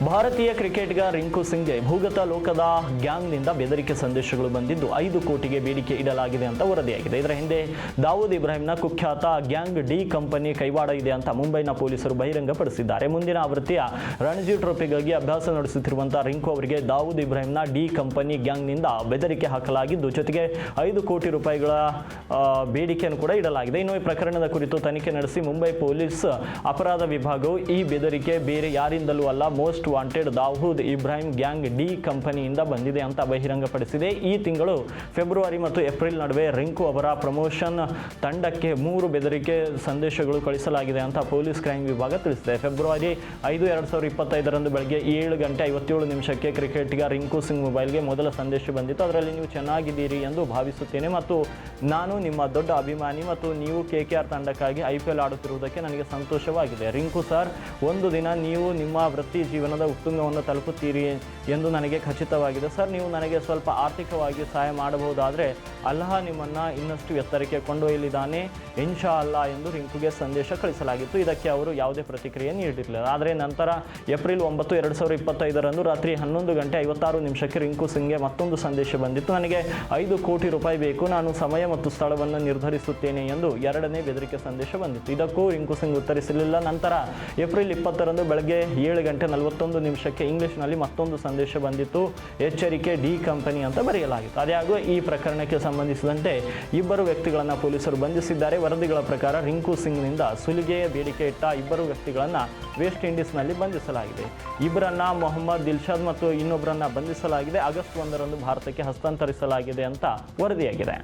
ಭಾರತೀಯ ಕ್ರಿಕೆಟ್ಗ ರಿಂಕು ಸಿಂಗ್ಗೆ ಭೂಗತ ಲೋಕದ ಗ್ಯಾಂಗ್ನಿಂದ ಬೆದರಿಕೆ ಸಂದೇಶಗಳು ಬಂದಿದ್ದು 5 ಕೋಟಿಗೆ ಬೇಡಿಕೆ ಇಡಲಾಗಿದೆ ಅಂತ ವರದಿಯಾಗಿದೆ. ಇದರ ಹಿಂದೆ ದಾವೂದ್ ಇಬ್ರಾಹಿಂನ ಕುಖ್ಯಾತ ಗ್ಯಾಂಗ್ ಡಿ ಕಂಪನಿ ಕೈವಾಡ ಇದೆ ಅಂತ ಮುಂಬೈನ ಪೊಲೀಸರು ಬಹಿರಂಗಪಡಿಸಿದ್ದಾರೆ. ಮುಂದಿನ ಆವೃತ್ತಿಯ ರಣಜಿ ಟ್ರೋಫಿಗಾಗಿ ಅಭ್ಯಾಸ ನಡೆಸುತ್ತಿರುವಂತಹ ರಿಂಕು ಅವರಿಗೆ ದಾವೂದ್ ಇಬ್ರಾಹಿಂನ ಡಿ ಕಂಪನಿ ಗ್ಯಾಂಗ್ನಿಂದ ಬೆದರಿಕೆ ಹಾಕಲಾಗಿದ್ದು, ಜೊತೆಗೆ 5 ಕೋಟಿ ರೂಪಾಯಿಗಳ ಬೇಡಿಕೆಯನ್ನು ಕೂಡ ಇಡಲಾಗಿದೆ. ಇನ್ನು ಈ ಪ್ರಕರಣದ ಕುರಿತು ತನಿಖೆ ನಡೆಸಿ ಮುಂಬೈ ಪೊಲೀಸ್ ಅಪರಾಧ ವಿಭಾಗವು ಈ ಬೆದರಿಕೆ ಬೇರೆ ಯಾರಿಂದಲೂ ಅಲ್ಲ, most wanted Dawood Ibrahim gang D ಕಂಪನಿಯಿಂದ ಬಂದಿದೆ ಅಂತ ಬಹಿರಂಗಪಡಿಸಿದೆ. ಈ ತಿಂಗಳು ಫೆಬ್ರವರಿ ಮತ್ತು ಏಪ್ರಿಲ್ ನಡುವೆ ರಿಂಕು ಅವರ ಪ್ರಮೋಷನ್ ತಂಡಕ್ಕೆ 3 ಬೆದರಿಕೆ ಸಂದೇಶಗಳು ಕಳಿಸಲಾಗಿದೆ ಅಂತ ಪೊಲೀಸ್ ಕ್ರೈಮ್ ವಿಭಾಗ ತಿಳಿಸಿದೆ. ಫೆಬ್ರವರಿ 5, 2025 ಬೆಳಗ್ಗೆ 7:57 ಕ್ರಿಕೆಟಿಗ ರಿಂಕು ಸಿಂಗ್ ಮೊಬೈಲ್ಗೆ ಮೊದಲ ಸಂದೇಶ ಬಂದಿತ್ತು. ಅದರಲ್ಲಿ ನೀವು ಚೆನ್ನಾಗಿದ್ದೀರಿ ಎಂದು ಭಾವಿಸುತ್ತೇನೆ ಮತ್ತು ನಾನು ನಿಮ್ಮ ದೊಡ್ಡ ಅಭಿಮಾನಿ ಮತ್ತು ನೀವು KKR ತಂಡಕ್ಕಾಗಿ IPL ಆಡುತ್ತಿರುವುದಕ್ಕೆ ನನಗೆ ಸಂತೋಷವಾಗಿದೆ. ರಿಂಕು ಸರ್, ಒಂದು ದಿನ ನೀವು ನಿಮ್ಮ ವೃತ್ತಿ ಜೀವನದ ಉತ್ತುಂಗವನ್ನು ತಲುಪುತ್ತೀರಿ ಎಂದು ನನಗೆ ಖಚಿತವಾಗಿದೆ ಸರ್. ನೀವು ನನಗೆ ಸ್ವಲ್ಪ ಆರ್ಥಿಕವಾಗಿ ಸಹಾಯ ಮಾಡಬಹುದಾದರೆ ಅಲ್ಲಾಹ ನಿಮ್ಮನ್ನು ಇನ್ನಷ್ಟು ಎತ್ತರಕ್ಕೆ ಕೊಂಡೊಯ್ಯಲಿದ್ದಾನೆ ಇನ್ಶಾ ಅಲ್ಲಾ ಎಂದು ರಿಂಕುಗೆ ಸಂದೇಶ ಕಳಿಸಲಾಗಿತ್ತು. ಇದಕ್ಕೆ ಅವರು ಯಾವುದೇ ಪ್ರತಿಕ್ರಿಯೆ ನೀಡಿರಲಿಲ್ಲ. ಆದರೆ ನಂತರ ಏಪ್ರಿಲ್ 9, 2025 ರಾತ್ರಿ 11:56 ರಿಂಕು ಸಿಂಗ್ಗೆ ಮತ್ತೊಂದು ಸಂದೇಶ ಬಂದಿತ್ತು. ನನಗೆ 5 ಕೋಟಿ ರೂಪಾಯಿ ಬೇಕು, ನಾನು ಸಮಯ ಮತ್ತು ಸ್ಥಳವನ್ನು ನಿರ್ಧರಿಸುತ್ತೇನೆ ಎಂದು ಎರಡನೇ ಬೆದರಿಕೆ ಸಂದೇಶ ಬಂದಿತ್ತು. ಇದಕ್ಕೂ ರಿಂಕು ಸಿಂಗ್ ಉತ್ತರಿಸಲಿಲ್ಲ. ನಂತರ ಏಪ್ರಿಲ್ 20 ಬೆಳಗ್ಗೆ 7:41 ಇಂಗ್ಲಿಷ್ನಲ್ಲಿ ಮತ್ತೊಂದು ಸಂದೇಶ ಬಂದಿತ್ತು. ಎಚ್ಚರಿಕೆ, ಡಿ ಕಂಪನಿ ಅಂತ ಬರೆಯಲಾಗಿತ್ತು. ಆದಾಗ್ಯೂ ಈ ಪ್ರಕರಣಕ್ಕೆ ಸಂಬಂಧಿಸಿದಂತೆ 2 ವ್ಯಕ್ತಿಗಳನ್ನು ಪೊಲೀಸರು ಬಂಧಿಸಿದ್ದಾರೆ. ವರದಿಗಳ ಪ್ರಕಾರ ರಿಂಕು ಸಿಂಗ್ನಿಂದ ಸುಲಿಗೆಯ ಬೇಡಿಕೆ ಇಟ್ಟ 2 ವ್ಯಕ್ತಿಗಳನ್ನು ವೆಸ್ಟ್ ಇಂಡೀಸ್ನಲ್ಲಿ ಬಂಧಿಸಲಾಗಿದೆ. ಇಬ್ಬರನ್ನ ಮೊಹಮ್ಮದ್ ದಿಲ್ಶಾದ್ ಮತ್ತು ಇನ್ನೊಬ್ಬರನ್ನ ಬಂಧಿಸಲಾಗಿದೆ. ಆಗಸ್ಟ್ 1 ಭಾರತಕ್ಕೆ ಹಸ್ತಾಂತರಿಸಲಾಗಿದೆ ಅಂತ ವರದಿಯಾಗಿದೆ.